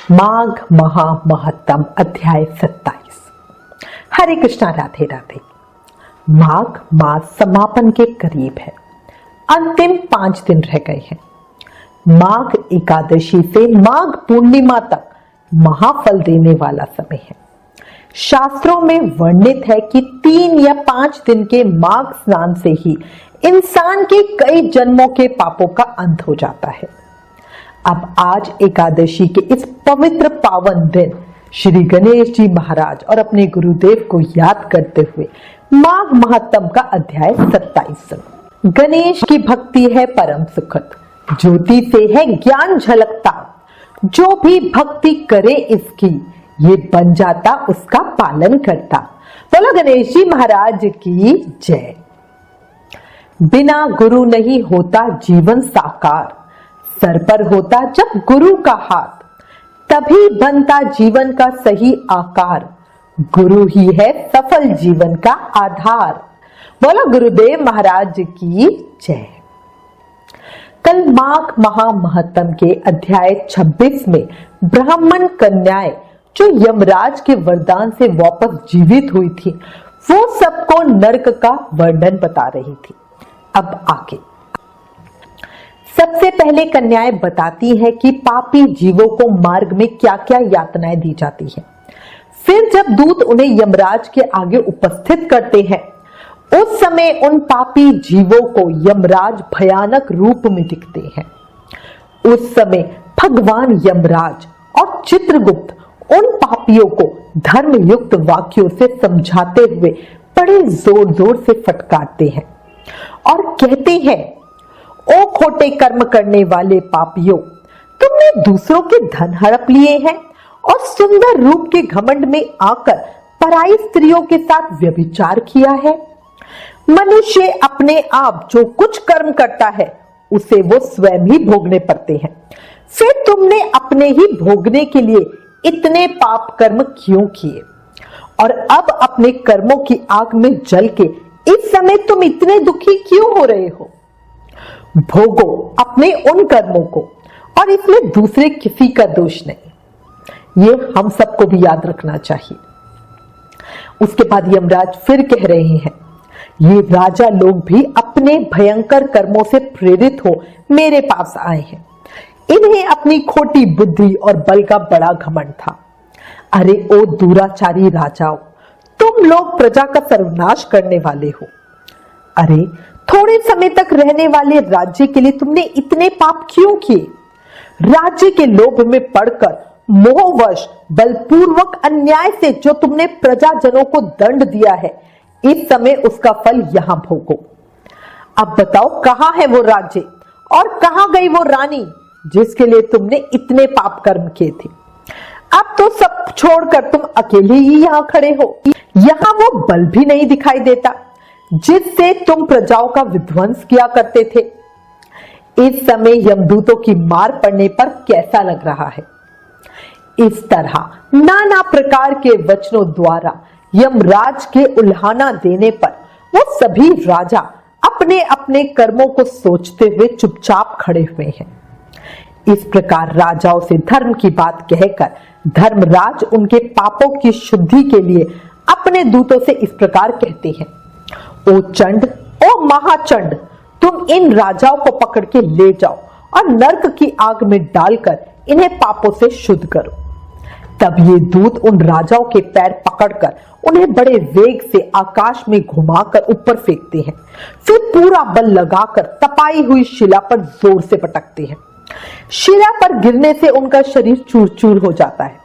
माघ महा महत्तम अध्याय 27। हरे कृष्णा, राधे राधे। माघ मास समापन के करीब है। अंतिम 5 दिन रह गए हैं। माघ एकादशी से माघ पूर्णिमा तक महाफल देने वाला समय है। शास्त्रों में वर्णित है कि 3 या 5 दिन के माघ स्नान से ही इंसान के कई जन्मों के पापों का अंत हो जाता है। अब आज एकादशी के इस पवित्र पावन दिन श्री गणेश जी महाराज और अपने गुरुदेव को याद करते हुए माघ महत्तम का अध्याय 27। गणेश की भक्ति है परम सुखद, ज्योति से है ज्ञान झलकता, जो भी भक्ति करे इसकी ये बन जाता उसका पालन करता। बोलो गणेश जी महाराज की जय। बिना गुरु नहीं होता जीवन साकार, सर पर होता जब गुरु का हाथ, तभी बनता जीवन का सही आकार। गुरु ही है सफल जीवन का आधार। बोलो गुरुदेव महाराज की जय। कल माघ महा महत्तम के अध्याय 26 में ब्राह्मण कन्याएं जो यमराज के वरदान से वापस जीवित हुई थी, वो सबको नरक का वर्णन बता रही थी। अब आगे सबसे पहले कन्याएं बताती हैं कि पापी जीवों को मार्ग में क्या क्या यातनाएं दी जाती हैं। फिर जब दूत उन्हें यमराज के आगे उपस्थित करते हैं, उस समय उन पापी जीवों को यमराज भयानक रूप में दिखते हैं। उस समय भगवान यमराज और चित्रगुप्त उन पापियों को धर्मयुक्त वाक्यों से समझाते हुए बड़े जोर जोर से फटकारते हैं और कहते हैं, ओ खोटे कर्म करने वाले पापियों, तुमने दूसरों के धन हड़प लिए हैं और सुंदर रूप के घमंड में आकर पराई स्त्रियों के साथ व्यभिचार किया है। मनुष्य अपने आप जो कुछ कर्म करता है उसे वो स्वयं ही भोगने पड़ते हैं। फिर तुमने अपने ही भोगने के लिए इतने पाप कर्म क्यों किए और अब अपने कर्मों की आग में जल के इस समय तुम इतने दुखी क्यों हो रहे हो? भोगो अपने उन कर्मों को और इसमें दूसरे किसी का दोष नहीं। ये हम सबको भी याद रखना चाहिए। उसके बाद यमराज फिर कह रहे हैं, ये राजा लोग भी अपने भयंकर कर्मों से प्रेरित हो मेरे पास आए हैं। इन्हें अपनी खोटी बुद्धि और बल का बड़ा घमंड था। अरे ओ दुराचारी राजाओं, तुम लोग प्रजा का सर्वनाश करने वाले हो। अरे थोड़े समय तक रहने वाले राज्य के लिए तुमने इतने पाप क्यों किए? राज्य के लोभ में पड़कर मोहवश बलपूर्वक अन्याय से जो तुमने प्रजाजनों को दंड दिया है, इस समय उसका फल यहां भोगो। अब बताओ, कहां है वो राज्य और कहां गई वो रानी जिसके लिए तुमने इतने पाप कर्म किए थे? अब तो सब छोड़कर तुम अकेले ही यहां खड़े हो। यहां वो बल भी नहीं दिखाई देता जिससे तुम प्रजाओं का विध्वंस किया करते थे। इस समय यमदूतों की मार पड़ने पर कैसा लग रहा है? इस तरह नाना प्रकार के वचनों द्वारा यमराज के उल्हाना देने पर वो सभी राजा अपने अपने कर्मों को सोचते हुए चुपचाप खड़े हुए हैं। इस प्रकार राजाओं से धर्म की बात कहकर धर्मराज उनके पापों की शुद्धि के लिए अपने दूतों से इस प्रकार कहते हैं, ओ चंड, ओ महाचंड, तुम इन राजाओं को पकड़ के ले जाओ और नरक की आग में डालकर इन्हें पापों से शुद्ध करो। तब ये दूत उन राजाओं के पैर पकड़कर उन्हें बड़े वेग से आकाश में घुमाकर ऊपर फेंकते हैं। फिर पूरा बल लगाकर तपाई हुई शिला पर जोर से पटकते हैं। शिला पर गिरने से उनका शरीर चूर चूर हो जाता है।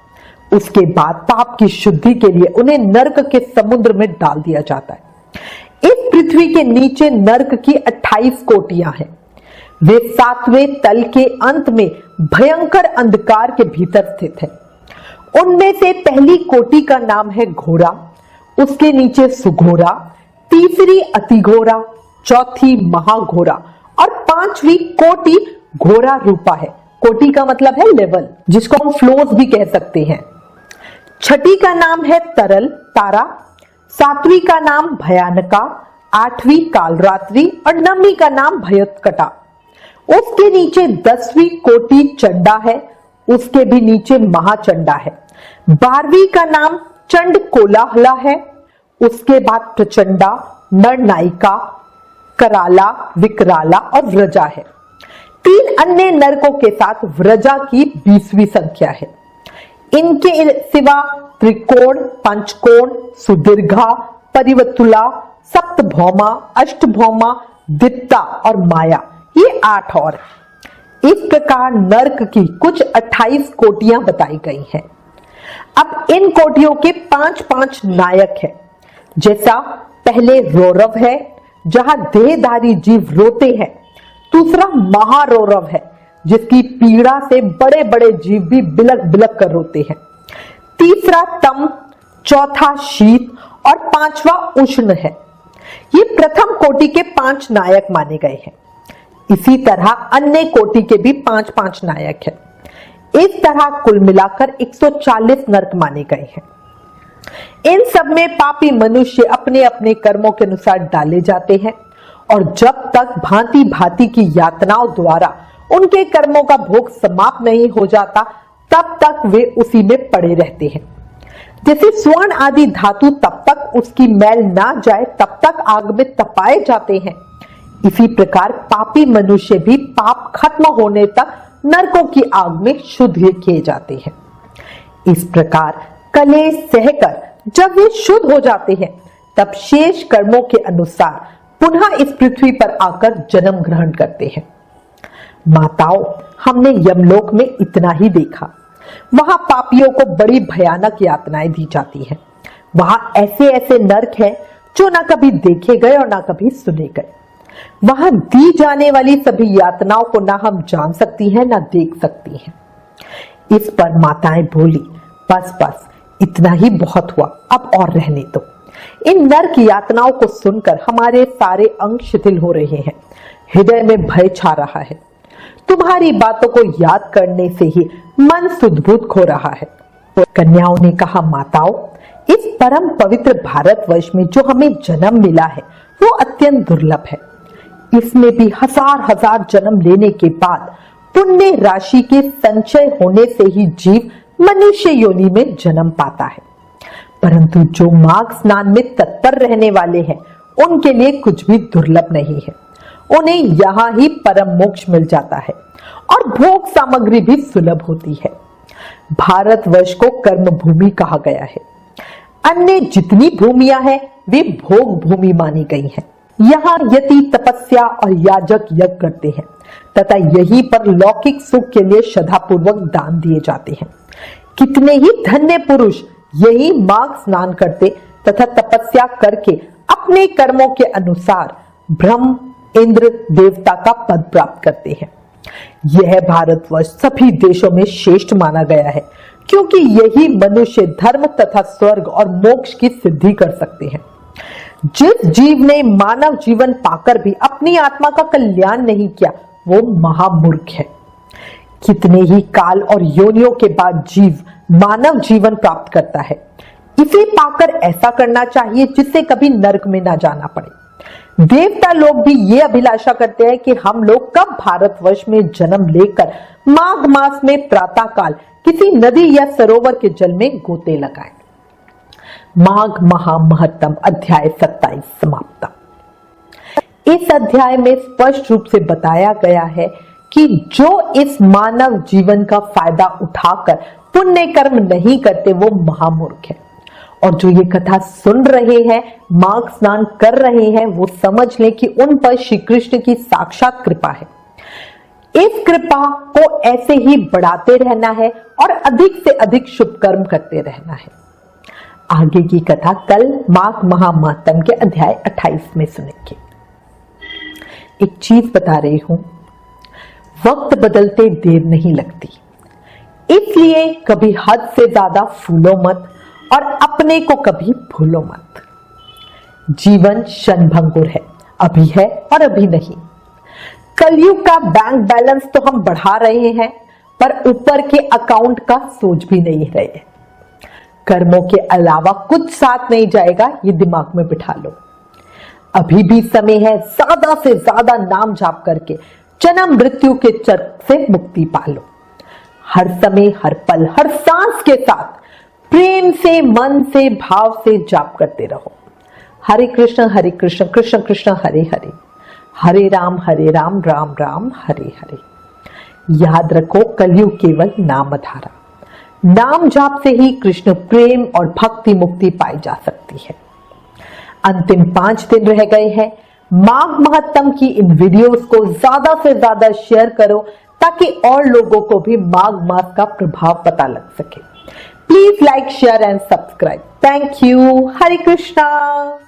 उसके बाद पाप की शुद्धि के लिए उन्हें नरक के समुद्र में डाल दिया जाता है। इस पृथ्वी के नीचे नरक की 28 कोटियां हैं। वे 7वें तल के अंत में भयंकर अंधकार के भीतर स्थित है। उनमें से पहली कोटि का नाम है घोरा, उसके नीचे सुघोरा, तीसरी अतिघोरा, चौथी महाघोरा और 5वीं कोटि घोरा रूपा है। कोटि का मतलब है लेवल, जिसको हम फ्लोर्स भी कह सकते हैं। छठी का नाम है तरल तारा, 7वीं का नाम भयानका, 8वीं कालरात्रि और 9वीं का नाम भयोत्कटा। उसके नीचे 10वीं कोटि चंडा है, उसके भी नीचे महाचंडा है। 12वीं का नाम चंड कोलाहला है। उसके बाद प्रचंडा, नरनायिका, कराला, विकराला और व्रजा है। 3 अन्य नरकों के साथ व्रजा की 20वीं संख्या है। इनके सिवा त्रिकोण, पंचकोण, सुदीर्घा, परिवतुला, सप्तभौमा, अष्टभौमा, दित्ता और माया, ये 8 और। इस प्रकार नरक की कुछ 28 कोटियां बताई गई हैं। अब इन कोटियों के 5-5 नायक हैं। जैसा पहले रौरव है, जहां देहधारी जीव रोते हैं। दूसरा महारौरव है, जिसकी पीड़ा से बड़े बड़े जीव भी बिलक बिलक कर रोते हैं। तीसरा तम, चौथा शीत और 5वां उष्ण है। ये प्रथम कोटि के 5 नायक माने गए हैं। इसी तरह अन्य कोटि के भी 5-5 नायक हैं। इस तरह कुल मिलाकर 140 नरक माने गए हैं। इन सब में पापी मनुष्य अपने अपने कर्मों के अनुसार डाले जाते हैं और जब तक भांति भांति की यातनाओं द्वारा उनके कर्मों का भोग समाप्त नहीं हो जाता, तब तक वे उसी में पड़े रहते हैं। जैसे स्वर्ण आदि धातु तब तक उसकी मैल ना जाए तब तक आग में तपाए जाते हैं, इसी प्रकार पापी मनुष्य भी पाप खत्म होने तक नरकों की आग में शुद्ध किए जाते हैं। इस प्रकार कलेश सहकर जब वे शुद्ध हो जाते हैं, तब शेष कर्मों के अनुसार पुनः इस पृथ्वी पर आकर जन्म ग्रहण करते हैं। माताओं, हमने यमलोक में इतना ही देखा। वहां पापियों को बड़ी भयानक यातनाएं दी जाती हैं। वहां ऐसे ऐसे नरक हैं जो ना कभी देखे गए और ना कभी सुने गए। वहां दी जाने वाली सभी यातनाओं को ना हम जान सकती हैं ना देख सकती हैं। इस पर माताएं बोली, बस बस इतना ही बहुत हुआ, अब और रहने दो। इन नरक यातनाओं को सुनकर हमारे सारे अंग शिथिल हो रहे हैं, हृदय में भय छा रहा है। तुम्हारी बातों को याद करने से ही मन सुधबुध खो रहा है। कन्याओं ने कहा, माताओं, इस परम पवित्र भारतवर्ष में जो हमें जन्म मिला है वो अत्यंत दुर्लभ है। इसमें भी हजार हजार जन्म लेने के बाद पुण्य राशि के संचय होने से ही जीव मनुष्य योनि में जन्म पाता है। परंतु जो माघ स्नान में तत्पर रहने वाले हैं, उनके लिए कुछ भी दुर्लभ नहीं है। उन्हें यहाँ ही परम मोक्ष मिल जाता है और भोग सामग्री भी सुलभ होती है। भारतवर्ष को कर्म भूमि कहा गया है। अन्य जितनी भूमियां हैं वे भोग भूमि मानी गई हैं। यहाँ यति तपस्या और याजक यज्ञ करते हैं तथा यहीं पर लौकिक सुख के लिए श्रद्धापूर्वक दान दिए जाते हैं। कितने ही धन्य पुरुष यही माघ स्नान करते तथा तपस्या करके अपने कर्मों के अनुसार ब्रह्म, इंद्र, देवता का पद प्राप्त करते हैं। यह भारतवर्ष सभी देशों में श्रेष्ठ माना गया है, क्योंकि यही मनुष्य धर्म तथा स्वर्ग और मोक्ष की सिद्धि कर सकते हैं। जिस जीव ने मानव जीवन पाकर भी अपनी आत्मा का कल्याण नहीं किया, वो महामूर्ख है। कितने ही काल और योनियों के बाद जीव मानव जीवन प्राप्त करता है। इसे पाकर ऐसा करना चाहिए जिससे कभी नरक में ना जाना पड़े। देवता लोग भी ये अभिलाषा करते हैं कि हम लोग कब भारतवर्ष में जन्म लेकर माघ मास में प्रातः काल किसी नदी या सरोवर के जल में गोते लगाएं। माघ महामहत्तम अध्याय 27 समाप्त। इस अध्याय में स्पष्ट रूप से बताया गया है कि जो इस मानव जीवन का फायदा उठाकर पुण्य कर्म नहीं करते वो महामूर्ख है, और जो ये कथा सुन रहे हैं, माघ स्नान कर रहे हैं, वो समझ लें कि उन पर श्री कृष्ण की साक्षात कृपा है। इस कृपा को ऐसे ही बढ़ाते रहना है और अधिक से अधिक शुभ कर्म करते रहना है। आगे की कथा कल माघ महामहत्तम के अध्याय 28 में सुनेंगे। एक चीज बता रही हूं, वक्त बदलते देर नहीं लगती, इसलिए कभी हद से ज्यादा फूलो मत और अपने को कभी भूलो मत। जीवन क्षणभंगुर है, अभी है और अभी नहीं। कलयुग का बैंक बैलेंस तो हम बढ़ा रहे हैं, पर ऊपर के अकाउंट का सोच भी नहीं रहे। कर्मों के अलावा कुछ साथ नहीं जाएगा, ये दिमाग में बिठा लो। अभी भी समय है, ज्यादा से ज्यादा नाम जाप करके जन्म मृत्यु के चक्र से मुक्ति पा लो। हर समय, हर पल, हर सांस के साथ प्रेम से, मन से, भाव से जाप करते रहो। हरे कृष्ण कृष्ण कृष्ण हरे हरे, हरे राम राम राम हरे हरे। याद रखो, कलयुग केवल नामधारा, नाम जाप से ही कृष्ण प्रेम और भक्ति मुक्ति पाई जा सकती है। अंतिम 5 दिन रह गए हैं। माघ महात्म की इन वीडियोस को ज्यादा से ज्यादा शेयर करो ताकि और लोगों को भी माघ मास का प्रभाव पता लग सके। Please like, share and subscribe. Thank you. Hare Krishna.